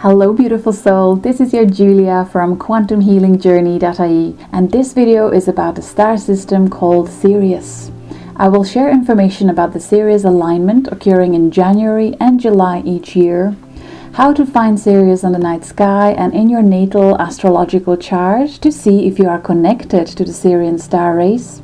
Hello beautiful soul, this is your Julia from quantumhealingjourney.ie, and this video is about a star system called Sirius. I will share information about the Sirius alignment occurring in January and July each year, how to find Sirius on the night sky and in your natal astrological chart to see if you are connected to the Sirian star race.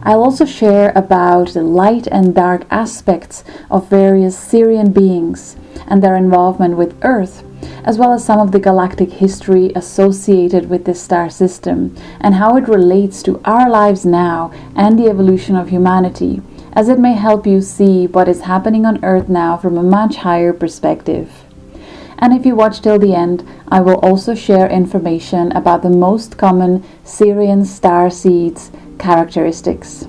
I'll also share about the light and dark aspects of various Sirian beings and their involvement with Earth, as well as some of the galactic history associated with this star system and how it relates to our lives now and the evolution of humanity, as it may help you see what is happening on Earth now from a much higher perspective. And if you watch till the end, I will also share information about the most common Sirian starseeds characteristics.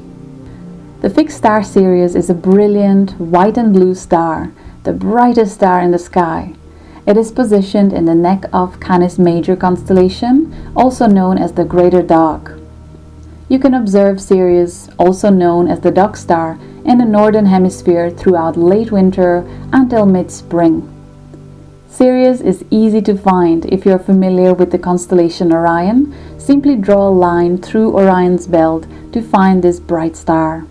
The fixed star Sirius is a brilliant white and blue star, the brightest star in the sky. It is positioned in the neck of Canis Major constellation, also known as the Greater Dog. You can observe Sirius, also known as the Dog Star, in the northern hemisphere throughout late winter until mid-spring. Sirius is easy to find if you're familiar with the constellation Orion. Simply draw a line through Orion's belt to find this bright star.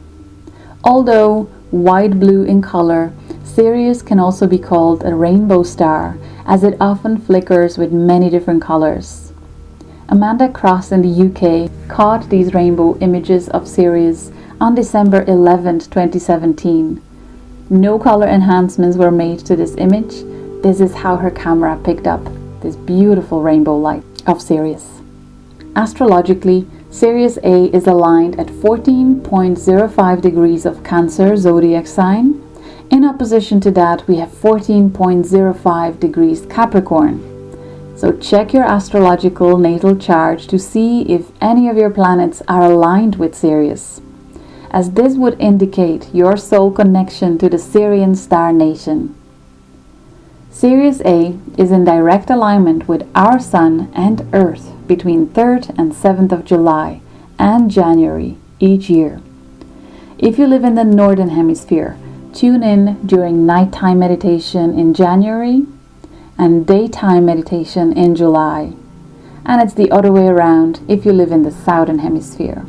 Although white-blue in color, Sirius can also be called a rainbow star, as it often flickers with many different colors. Amanda Cross in the UK caught these rainbow images of Sirius on December 11, 2017. No color enhancements were made to this image. This is how her camera picked up this beautiful rainbow light of Sirius. Astrologically, Sirius A is aligned at 14.05 degrees of Cancer zodiac sign. In opposition to that, we have 14.05 degrees Capricorn. So check your astrological natal chart to see if any of your planets are aligned with Sirius, as this would indicate your soul connection to the Sirius Star Nation. Sirius A is in direct alignment with our Sun and Earth between 3rd and 7th of July and January each year. If you live in the Northern Hemisphere, tune in during nighttime meditation in January and daytime meditation in July. And it's the other way around if you live in the Southern Hemisphere.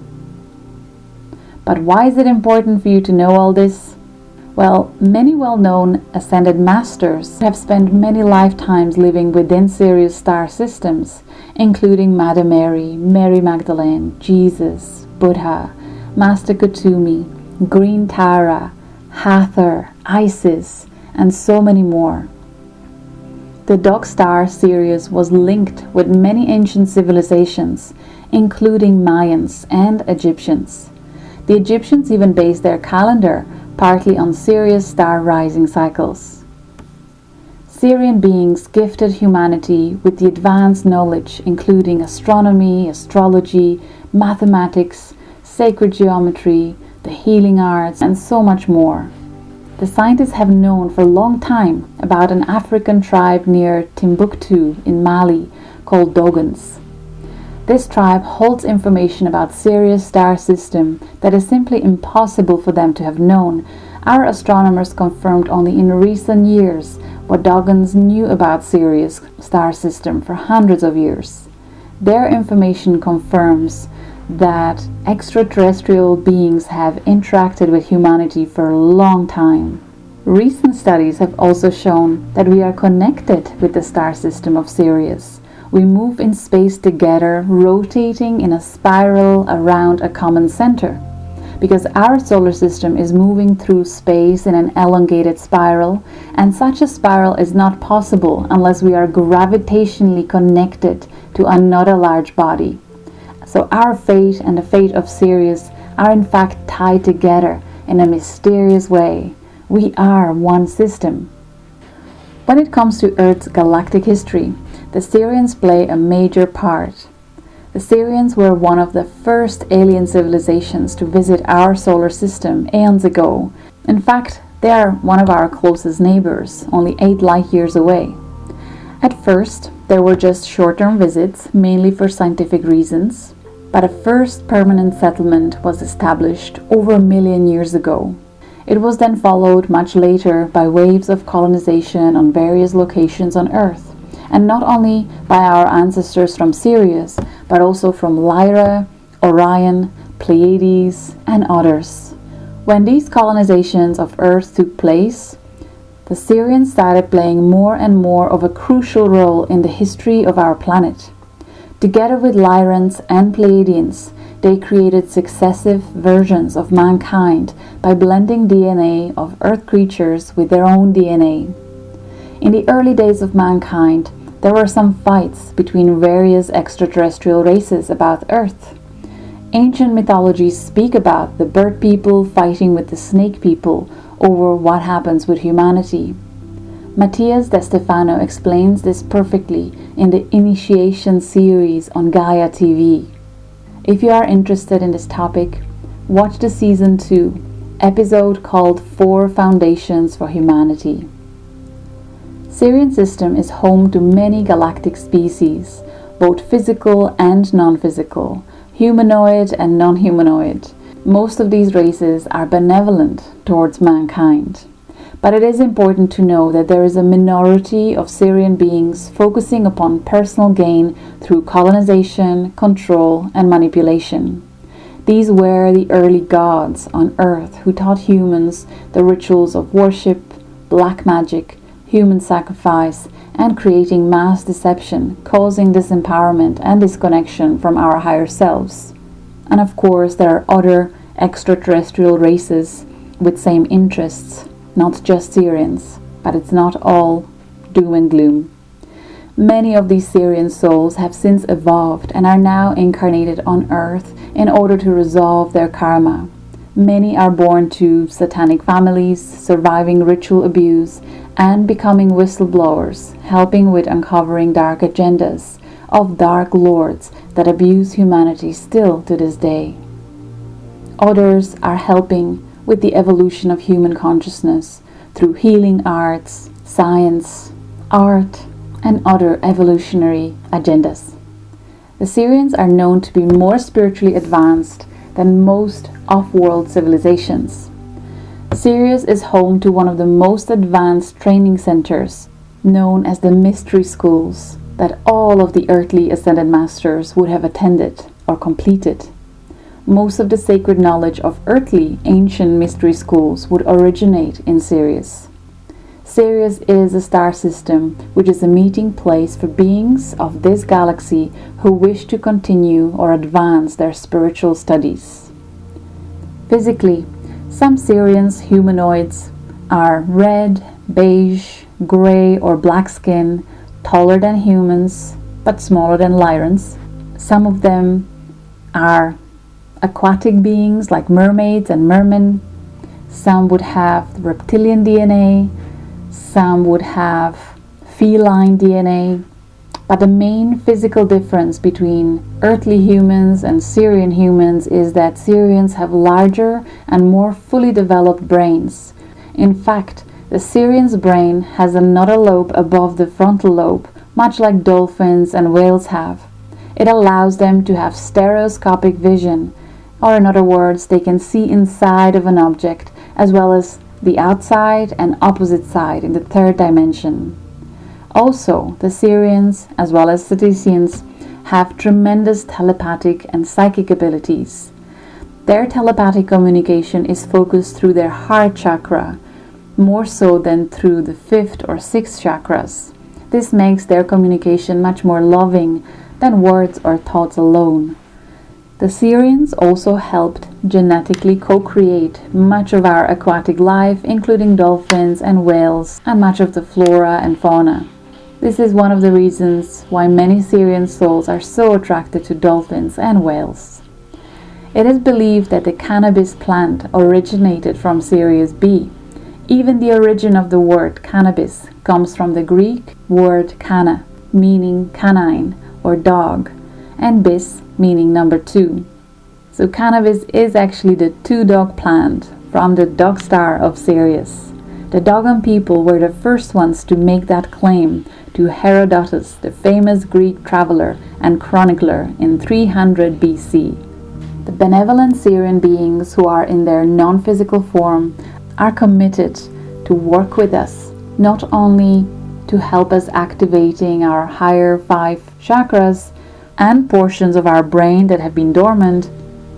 But why is it important for you to know all this? Well, many well-known ascended masters have spent many lifetimes living within Sirius star systems, including Mother Mary, Mary Magdalene, Jesus, Buddha, Master Kuthumi, Green Tara, Hathor, Isis, and so many more. The Dog Star Sirius was linked with many ancient civilizations, including Mayans and Egyptians. The Egyptians even based their calendar partly on Sirius star rising cycles. Sirian beings gifted humanity with the advanced knowledge including astronomy, astrology, mathematics, sacred geometry, the healing arts, and so much more. The scientists have known for a long time about an African tribe near Timbuktu in Mali called Dogons. This tribe holds information about Sirius star system that is simply impossible for them to have known. Our astronomers confirmed only in recent years what Dogons knew about Sirius star system for hundreds of years. Their information confirms that extraterrestrial beings have interacted with humanity for a long time. Recent studies have also shown that we are connected with the star system of Sirius. We move in space together, rotating in a spiral around a common center. Because our solar system is moving through space in an elongated spiral, and such a spiral is not possible unless we are gravitationally connected to another large body. So our fate and the fate of Sirius are in fact tied together in a mysterious way. We are one system. When it comes to Earth's galactic history, the Sirians play a major part. The Sirians were one of the first alien civilizations to visit our solar system eons ago. In fact, they are one of our closest neighbors, only 8 light years away. At first, there were just short-term visits, mainly for scientific reasons, but a first permanent settlement was established over 1 million years ago. It was then followed much later by waves of colonization on various locations on Earth, and not only by our ancestors from Sirius, but also from Lyra, Orion, Pleiades, and others. When these colonizations of Earth took place, the Sirians started playing more and more of a crucial role in the history of our planet. Together with Lyrans and Pleiadians, they created successive versions of mankind by blending DNA of Earth creatures with their own DNA. In the early days of mankind, there were some fights between various extraterrestrial races about Earth. Ancient mythologies speak about the bird people fighting with the snake people over what happens with humanity. Matthias De Stefano explains this perfectly in the Initiation series on Gaia TV. If you are interested in this topic, watch the Season 2 episode called 4 Foundations for Humanity. Sirian system is home to many galactic species, both physical and non-physical, humanoid and non-humanoid. Most of these races are benevolent towards mankind. But it is important to know that there is a minority of Sirian beings focusing upon personal gain through colonization, control, and manipulation. These were the early gods on Earth who taught humans the rituals of worship, black magic, human sacrifice, and creating mass deception, causing disempowerment and disconnection from our higher selves. And of course, there are other extraterrestrial races with same interests, not just Sirians, but it's not all doom and gloom. Many of these Sirian souls have since evolved and are now incarnated on Earth in order to resolve their karma. Many are born to satanic families, surviving ritual abuse, and becoming whistleblowers, helping with uncovering dark agendas of dark lords that abuse humanity still to this day. Others are helping with the evolution of human consciousness through healing arts, science, art, and other evolutionary agendas. The Sirians are known to be more spiritually advanced than most off-world civilizations. Sirius is home to one of the most advanced training centers, known as the mystery schools, that all of the earthly ascended masters would have attended or completed. Most of the sacred knowledge of earthly ancient mystery schools would originate in Sirius. Sirius is a star system which is a meeting place for beings of this galaxy who wish to continue or advance their spiritual studies. Physically, some Sirians humanoids are red, beige, gray or black skin, taller than humans but smaller than Lyrans. Some of them are aquatic beings like mermaids and mermen. Some would have reptilian DNA. Some would have feline DNA. But the main physical difference between earthly humans and Sirian humans is that Sirians have larger and more fully developed brains. In fact, the Sirian's brain has another lobe above the frontal lobe, much like dolphins and whales have. It allows them to have stereoscopic vision, or in other words, they can see inside of an object as well as the outside and opposite side in the third dimension. Also, the Sirians, as well as Cetaceans, have tremendous telepathic and psychic abilities. Their telepathic communication is focused through their heart chakra, more so than through the 5th or 6th chakras. This makes their communication much more loving than words or thoughts alone. The Sirians also helped genetically co-create much of our aquatic life, including dolphins and whales, and much of the flora and fauna. This is one of the reasons why many Sirian souls are so attracted to dolphins and whales. It is believed that the cannabis plant originated from Sirius B. Even the origin of the word cannabis comes from the Greek word canna, meaning canine or dog, and bis meaning number 2. So cannabis is actually the 2-dog plant from the dog star of Sirius. The Dogon people were the first ones to make that claim to Herodotus, the famous Greek traveler and chronicler in 300 BC. The benevolent Sirian beings who are in their non-physical form are committed to work with us, not only to help us activating our higher 5 chakras and portions of our brain that have been dormant,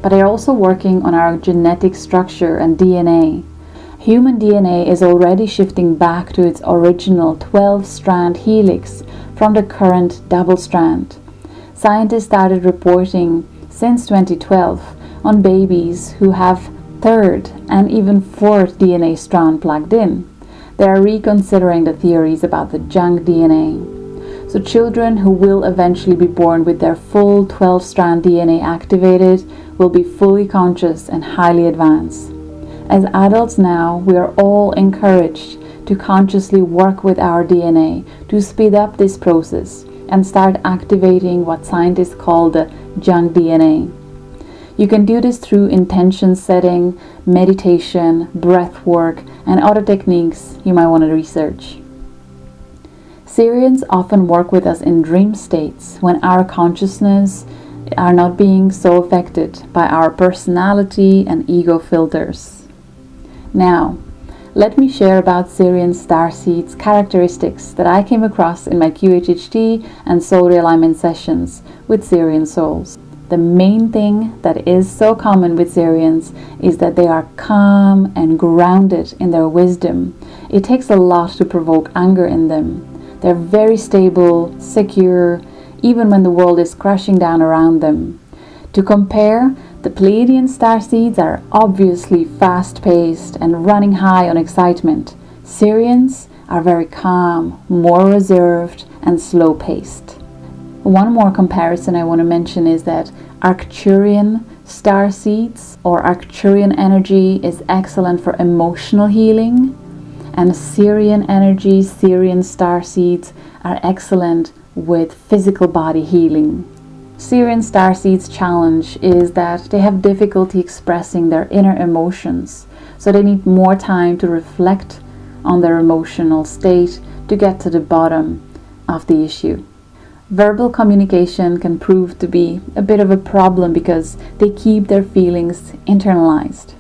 but they're also working on our genetic structure and DNA. Human DNA is already shifting back to its original 12-strand helix from the current double strand. Scientists started reporting since 2012 on babies who have third and even fourth DNA strand plugged in. They are reconsidering the theories about the junk DNA. So children who will eventually be born with their full 12-strand DNA activated will be fully conscious and highly advanced. As adults now, we are all encouraged to consciously work with our DNA to speed up this process and start activating what scientists call the junk DNA. You can do this through intention setting, meditation, breath work, and other techniques you might want to research. Sirians often work with us in dream states when our consciousness are not being so affected by our personality and ego filters. Now, let me share about Sirian Starseeds characteristics that I came across in my QHHT and soul realignment sessions with Sirian souls. The main thing that is so common with Sirians is that they are calm and grounded in their wisdom. It takes a lot to provoke anger in them. They're very stable, secure, even when the world is crashing down around them. To compare, the Pleiadian starseeds are obviously fast-paced and running high on excitement. Sirians are very calm, more reserved, and slow-paced. One more comparison I want to mention is that Arcturian starseeds or Arcturian energy is excellent for emotional healing, and Sirian energy, Sirian starseeds are excellent with physical body healing. Sirian starseeds' challenge is that they have difficulty expressing their inner emotions, so they need more time to reflect on their emotional state to get to the bottom of the issue. Verbal communication can prove to be a bit of a problem because they keep their feelings internalized.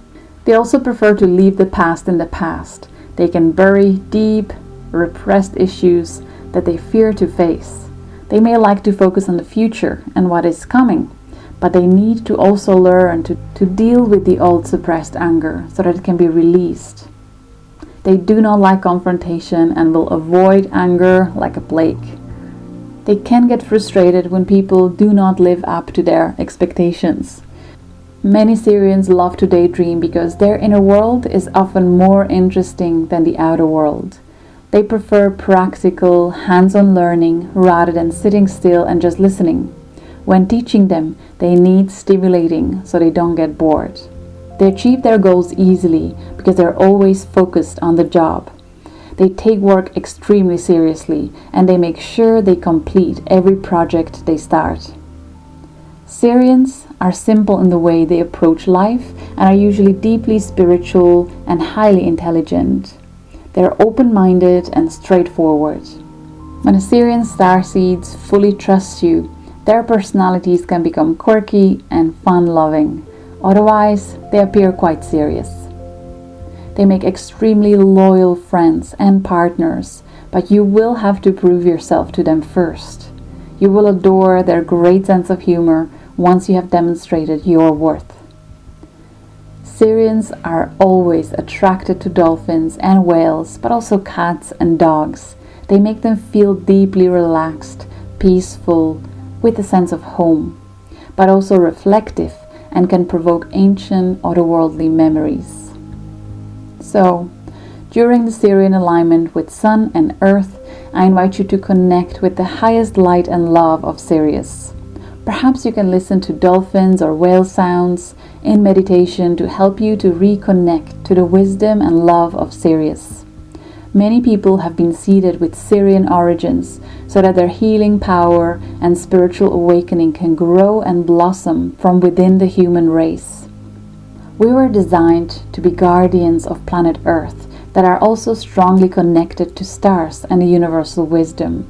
They also prefer to leave the past in the past. They can bury deep, repressed issues that they fear to face. They may like to focus on the future and what is coming, but they need to also learn to deal with the old suppressed anger so that it can be released. They do not like confrontation and will avoid anger like a plague. They can get frustrated when people do not live up to their expectations. Many Sirians love to daydream because their inner world is often more interesting than the outer world. They prefer practical, hands-on learning rather than sitting still and just listening. When teaching them, they need stimulating so they don't get bored. They achieve their goals easily because they're always focused on the job. They take work extremely seriously and they make sure they complete every project they start. Sirians are simple in the way they approach life and are usually deeply spiritual and highly intelligent. They're open-minded and straightforward. When a Sirian starseeds fully trust you, their personalities can become quirky and fun-loving. Otherwise, they appear quite serious. They make extremely loyal friends and partners, but you will have to prove yourself to them first. You will adore their great sense of humor once you have demonstrated your worth. Sirians are always attracted to dolphins and whales, but also cats and dogs. They make them feel deeply relaxed, peaceful, with a sense of home, but also reflective and can provoke ancient otherworldly memories. So, during the Sirian alignment with Sun and Earth, I invite you to connect with the highest light and love of Sirius. Perhaps you can listen to dolphins or whale sounds in meditation to help you to reconnect to the wisdom and love of Sirius. Many people have been seeded with Sirian origins so that their healing power and spiritual awakening can grow and blossom from within the human race. We were designed to be guardians of planet Earth that are also strongly connected to stars and the universal wisdom.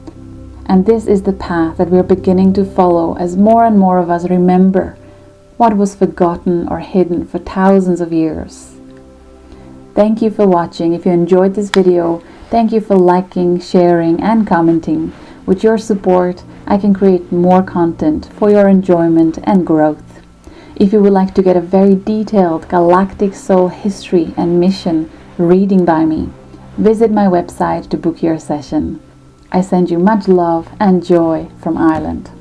And this is the path that we're beginning to follow as more and more of us remember what was forgotten or hidden for thousands of years. Thank you for watching. If you enjoyed this video, Thank you for liking, sharing and commenting. With your support, I can create more content for your enjoyment and growth. If you would like to get a very detailed galactic soul history and mission reading by me, visit my website to book your session. I send you much love and joy from Ireland.